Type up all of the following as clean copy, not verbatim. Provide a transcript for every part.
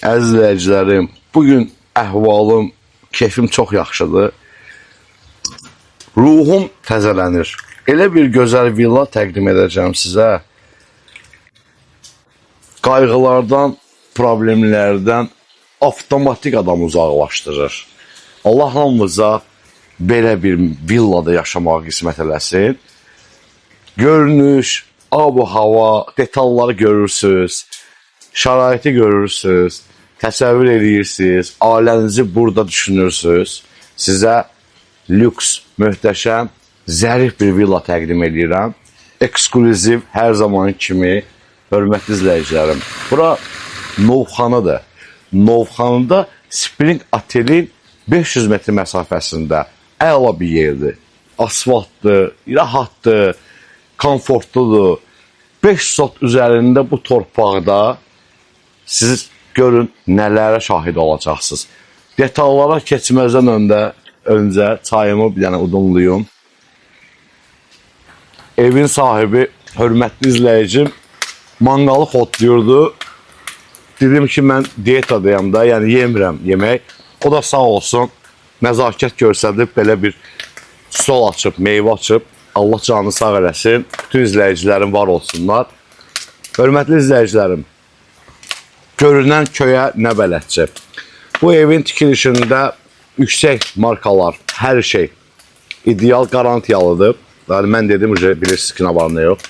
Əziz izləyicilərim, bugün əhvalım, keyfim çox yaxşıdır. Ruhum təzələnir. Elə bir gözəl villa təqdim edəcəm sizə. Qayğılardan, problemlərdən avtomatik adam uzaqlaşdırır. Allah hamımıza belə bir villada yaşamağı qismət eləsin. Görünüş, ab-hava, detalları görürsünüz, şəraiti görürsünüz, təsəvvür edirsiniz, ailənizi burada düşünürsünüz. Sizə lüks, möhtəşəm, zərif bir villa təqdim edirəm. Eksklüziv, hər zaman kimi, hörmətli izləyicilərim. Bura Novxanıdır. Novxanıda Spring Otelin 500 metr məsafəsində əla bir yerdir. Asfaltdır, rahatdır, komfortludur. 5 sot üzərində bu torpaqda siz görün nələrə şahid olacaqsınız. Detallara keçməzdən öncə çayımı bir dənə udumluyum. Evin sahibi, hörmətli izləyicim, manqalı xodlayırdı. Dedim ki, mən diyetadayım da, yəni yemirəm yemək. O da sağ olsun, nəzakət göstərib, belə bir stol açıb, meyvə açıb. Allah canını sağ eləsin, bütün izləyicilərim var olsunlar. Hörmətli izləyicilərim, görünən köyə nə bələdçi. Bu evin tikilişində yüksək markalar, hər şey ideal garantiyalıdır. Yəni, mən dedim, bilirsiniz ki, nə var, nə yox.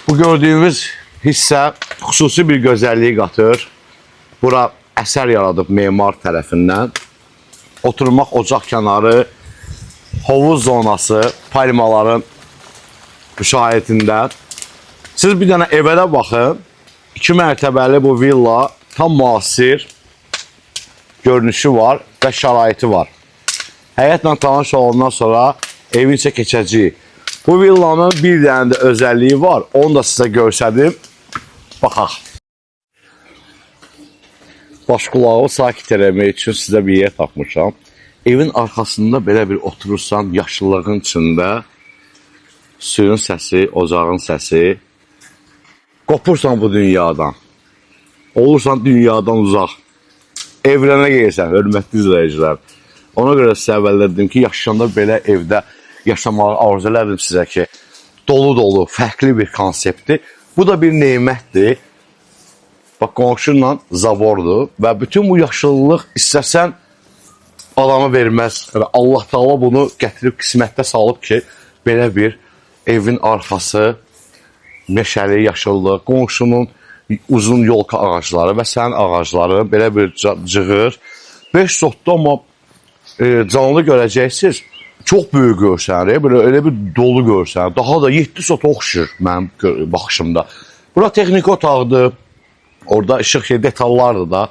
Bu gördüyümüz hissə xüsusi bir gözəlliyi qatır. Bura əsər yaradıb memar tərəfindən. Oturmaq ocaq kənarı, hovuz zonası, palmaların müşahiyyətində. Siz bir dənə evə də baxın. 2 mərtəbəli bu villa tam müasir görünüşü var və şəraiti var. Həyətlə tanış olandan sonra evin içə keçəcəyik. Bu villanın bir dənə də özəlliyi var. Onu da sizə göstərdim. Baxaq. Baş qulağı sakit eləmək üçün sizə bir yer tapmışam. Evin arxasında belə bir oturursan, yaşıllığın içində suyun səsi, ocağın səsi. Qopursan bu dünyadan. Olursan dünyadan uzaq. Evrənə gelirsən, hörmətli izləyicilər. Ona görə sizə əvvəldə dedim ki, yaşayanda belə evdə yaşamağı arzu elədim sizə ki, dolu-dolu, fərqli bir konseptdir. Bu da bir neymətdir. Bax, qonşuyla zavordur və bütün bu yaşıllıq istəsən adamı verməz. Allah Taala bunu gətirib qismətdə salıb ki, belə bir evin arxası, meşəli yaşıllıq, qonşunun uzun yolka ağacları və sənin ağacların belə bir cığır. 5 sotda amma canlı görəcəksiniz. Çox böyük görsənir, elə bir dolu görsənir. Daha da 7 sot oxşur mənim baxışımda. Bura texniki otaqdır. Orada işıq detallardır da.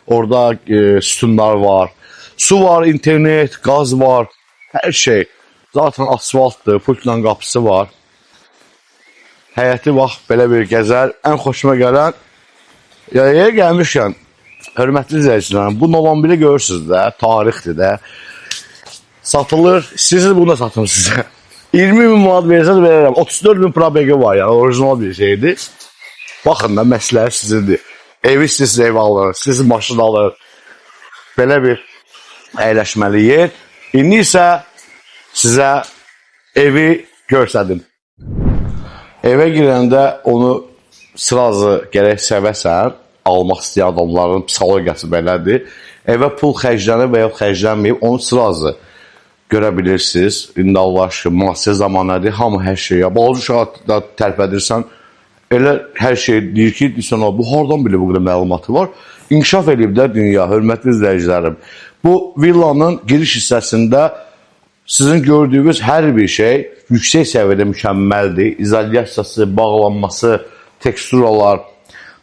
Orada sütunlar var. Su var, internet, qaz var. Hər şey. Zaten asfaltdır, pultla qapısı var. Həyəti vaxt belə bir gəzər. Ən xoşuma gələn, yerə gəlmişkən, hörmətli izləyicilərim, bu Novemberi görürsünüz də, tarixdir də. Satılır, siz bunu da satın sizə. 20.000 manat versəz verərəm. 34.000 probegi var, yəni orijinal bir şeydir. Baxın da, məsləhət sizindir. Evi siz ev alır, siz maşın alır. Belə bir əyləşməli yer. İndi isə sizə evi göstərdim. Evə girəndə onu sırazı gərək sevəsən, almaq istəyən adamların psixologiyası belədir. Evə pul xərclənir və ya xərclənməyib, onu sırazı görə bilirsiniz. İndi Allah aşkına, müasir zamanədir, hamı hər şeyə. Balaca uşağı tərpədirsən, elə hər şey deyir ki, bu hardan bilir bu qədər məlumatı var? İnkişaf edib də dünya, hörmətli izləyicilərim. Bu villanın giriş hissəsində sizin gördüyünüz hər bir şey yüksək səviyyədə mükəmməldir. İzolyasiyası, bağlanması, teksturalar,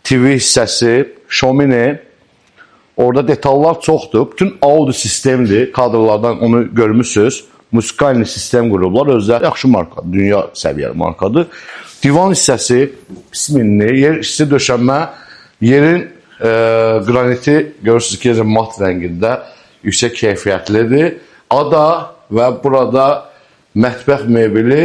TV hissəsi, şomini. Orada detallar çoxdur. Bütün audio sistemdir. Kadrlardan onu görmüşsünüz. Musikalini sistem qurublar. Özləri yaxşı markadır. Dünya səviyyəli markadır. Divan hissəsi, bisminli, yer isti döşənmə, yerin qraniti görürsünüz ki, mat rəngində yüksək keyfiyyətlidir. Ada və burada mətbəx mebeli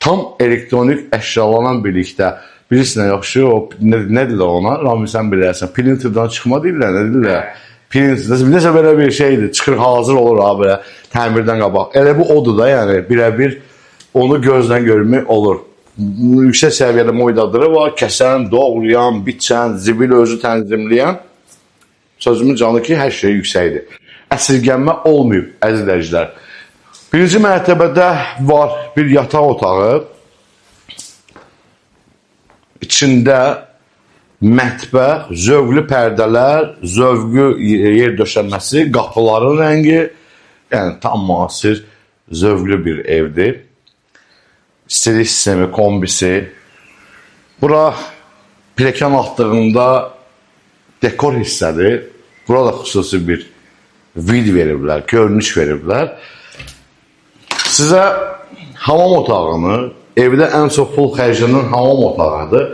tam elektronik əşyalarla birlikdə Bilirsin yaxşı, o nə deyirlər ona? Rami sən bilərsən. Printerdən çıxma deyirlər, nə deyirlər? Printer, necə belə bir şeydir, çıxır hazır olur ha belə təmirdən qabaq. Elə bu odur da, yəni birəbir onu gözdən görmək olur. Yüksək səviyyədə moydadırı var, kəsən, doğrayan, biçən, zibil özü tənzimləyən. Sözümün canı ki, hər şey yüksəkdir. Əsirgənmə olmayıb, əzizləyicilər. Birinci mərtəbədə var bir yataq otağı. İçində mətbəx, zövqlü pərdələr, zövqlü yer döşənməsi, qapıların rəngi, yəni tam müasir, zövqlü bir evdir. İstilik sistemi, kombisi. Bura pilləkən altlarında dekor hissədir. Burada xüsusi bir vid veriblər, görünüş veriblər. Sizə hamam otağını, evdə ən çox pul xərclənən hamam otağıdır.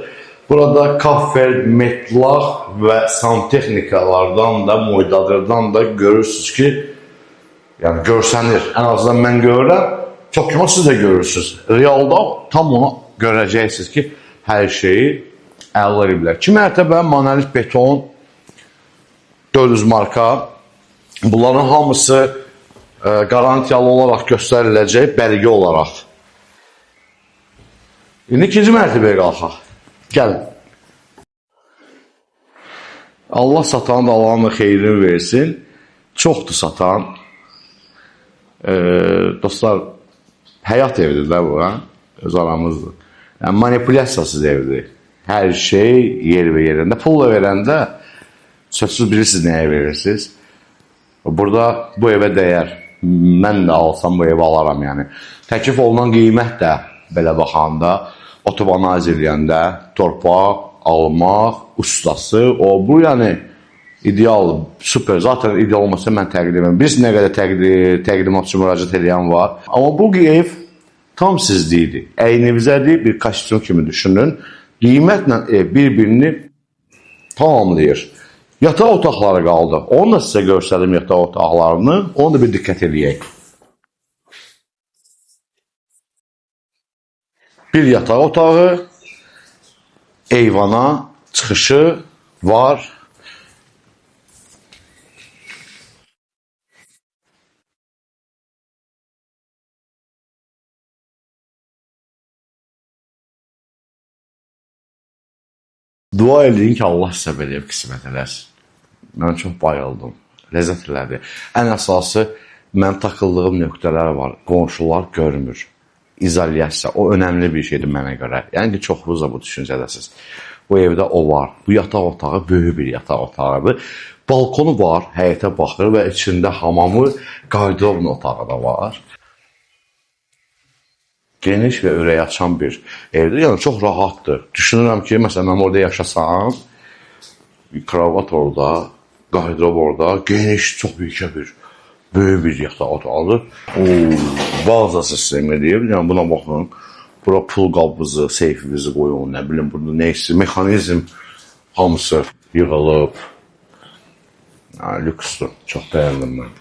Burada kafel, metlaq və santexnikalardan da, moydadırdan da görürsünüz ki, yəni görsənir. Ən azından mən görürəm, çox kimi siz də görürsünüz. Realda tam onu görəcəksiniz ki, hər şeyi əldə ediblər. 2 mərtəbə monolit beton, 400 marka. Bunların hamısı qarantiyalı olaraq göstəriləcək, bəlgə olaraq. İndi ikinci mərtəbəyə qalxaq. Gəlin. Allah satan da Allah'ın da xeyrini versin. Çoxdur satan. Dostlar, həyat evidir də bu, öz aramızdır. Yəni, manipulyasiyasız evdir. Hər şey yer və yerində. Pulla verəndə sözsüz bilirsiniz nəyə verirsiniz. Burada bu evə dəyər. Mən də alsam bu evi alaram, yəni. Təklif olunan qiymət də belə baxanda, otobana əzirləyəndə, torpaq, almaq, ustası, bu yəni ideal, super. Zaten ideal olmasa mən təqdim edəm. Biz nə qədər təqdimatçı müraciət edən var. Amma bu ev tam sizlikdir. Əynivizədir, bir kostyum kimi düşünün. Qiymətlə ev bir-birini tamamlayır. Yataq otaqları qaldı. Onu da sizə göstərim yataq otaqlarını. Onu da bir diqqət edək. Bir yataq otağı, eyvana çıxışı var. Dua edin ki, Allah sizə belə ev qismət eləsin. Mən çox bayıldım. Ləzzət elədi. Ən əsası, mən takıldığım nöqtələr var. Qonşular görmür. İzolyasiya, o önəmli bir şeydir mənə görə. Yəni ki, çoxunuz da bu düşüncədəsiniz. Bu evdə o var. Bu yataq otağı böyük bir yataq otağıdır. Balkonu var, həyətə baxır və içində hamamı, qardirob otağı da var. Geniş və ürək açan bir evdir. Yəni, çox rahatdır. Düşünürəm ki, məsələn, mən orada yaşasam, kravat orada, qardirob orada, geniş, çox böyük bir yataq otağıdır. Bağza sistemi deyib, yəni buna baxın. Bura pul qabınızı, seyfinizi qoyun, nə bilim, burada neyse, mexanizm hamısı yığılıb. Lüksdür, çox bəyəndim mən.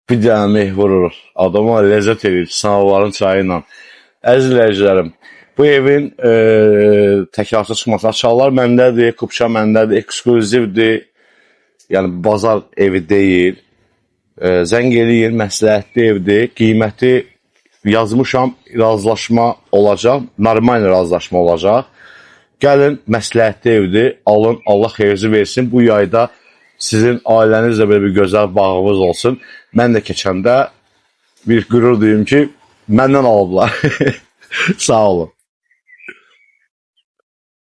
Bir dənə meh vurur, adama ləzzət edir, sınavların çayı ilə. Əzizləyicilərim, bu evin təkrarlı çıxması açarlar məndədir, kupça məndədir, ekskluzivdir. Yəni, bazar evi deyil. Zəng eləyin, məsləhətli evdir. Qiyməti yazmışam, razılaşma olacaq, normal razılaşma olacaq. Gəlin, məsləhətli evdir, alın, Allah xeyirinizi versin. Bu yayda sizin ailənizlə belə bir gözəl bağımız olsun. Mən də keçəndə bir qürur duyum ki, məndən alıblar. Sağ olun.